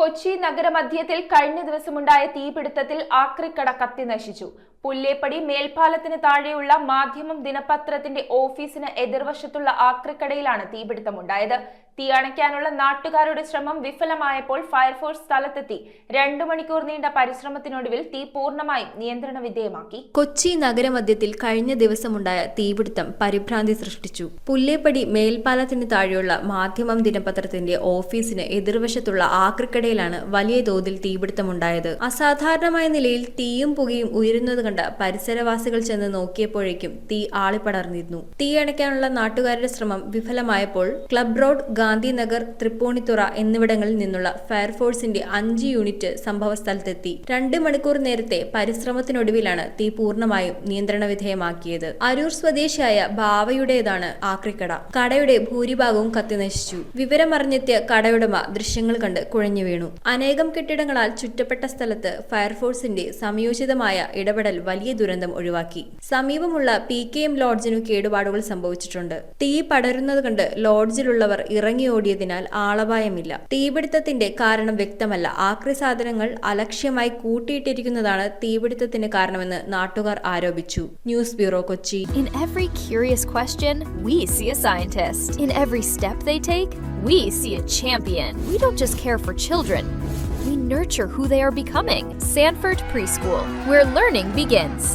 കൊച്ചി നഗരമധ്യത്തിൽ കഴിഞ്ഞ ദിവസമുണ്ടായ തീപിടുത്തത്തിൽ ആക്രിക്കട കത്തിനശിച്ചു. പുല്ലേപ്പടി മേൽപ്പാലത്തിന് താഴെയുള്ള മാധ്യമം ദിനപത്രത്തിന്റെ ഓഫീസിന് എതിർവശത്തുള്ള ആക്രിക്കടയിലാണ് തീപിടുത്തമുണ്ടായത്. തീ അണയ്ക്കാനുള്ള നാട്ടുകാരുടെ ശ്രമം വിഫലമായപ്പോൾ ഫയർഫോഴ്സ് സ്ഥലത്തെത്തി 2 മണിക്കൂർ നീണ്ട പരിശ്രമത്തിനൊടുവിൽ തീ പൂർണ്ണമായും നിയന്ത്രണ വിധേയമാക്കി. കൊച്ചി നഗരമധ്യത്തിൽ കഴിഞ്ഞ ദിവസമുണ്ടായ തീപിടുത്തം പരിഭ്രാന്തി സൃഷ്ടിച്ചു. പുല്ലേപ്പടി മേൽപ്പാലത്തിന് താഴെയുള്ള മാധ്യമം ദിനപത്രത്തിന്റെ ഓഫീസിന് എതിർവശത്തുള്ള ആക്രിക്കടയിലാണ് വലിയ തോതിൽ തീപിടുത്തമുണ്ടായത്. അസാധാരണമായ നിലയിൽ തീയും പുകയും ഉയരുന്നത് കണ്ട് പരിസരവാസികൾ ചെന്ന് നോക്കിയപ്പോഴേക്കും തീ ആളിപ്പടർന്നിരുന്നു. തീ അണയ്ക്കാനുള്ള നാട്ടുകാരുടെ ശ്രമം വിഫലമായപ്പോൾ ക്ലബ് റോഡ്, ഗാന്ധിനഗർ, തൃപ്പൂണിത്തുറ എന്നിവിടങ്ങളിൽ നിന്നുള്ള ഫയർഫോഴ്സിന്റെ 5 യൂണിറ്റ് സംഭവസ്ഥലത്തെത്തി 2 മണിക്കൂർ നേരത്തെ പരിശ്രമത്തിനൊടുവിലാണ് തീ പൂർണ്ണമായും നിയന്ത്രണ വിധേയമാക്കിയത്. അരൂർ സ്വദേശിയായ ബാവയുടേതാണ് ആക്രിക്കട. കടയുടെ ഭൂരിഭാഗവും കത്തിനശിച്ചു. വിവരമറിഞ്ഞെത്തിയ കടയുടമ ദൃശ്യങ്ങൾ കണ്ട് കുഴഞ്ഞു വീണു. അനേകം കെട്ടിടങ്ങളാൽ ചുറ്റപ്പെട്ട സ്ഥലത്ത് ഫയർഫോഴ്സിന്റെ സംയോജിതമായ ഇടപെടൽ വലിയ ദുരന്തം ഒഴിവാക്കി. സമീപമുള്ള PKM ലോഡ്ജിനു കേടുപാടുകൾ സംഭവിച്ചിട്ടുണ്ട്. തീ പടരുന്നത് കണ്ട് ലോഡ്ജിലുള്ളവർ ഇറങ്ങിയോടിയതിനാൽ ആളപായമില്ല. തീപിടുത്തത്തിന്റെ കാരണം വ്യക്തമല്ല. ആക്രി സാധനങ്ങൾ അലക്ഷ്യമായി കൂട്ടിയിട്ടിരിക്കുന്നതാണ് തീപിടുത്തത്തിന് കാരണമെന്ന് നാട്ടുകാർ ആരോപിച്ചു. News bureau, Kochi. In every curious question, we see a scientist. In every step they take, we see a champion. We don't just care for children. We nurture who they are becoming. Sanford Preschool, where learning begins.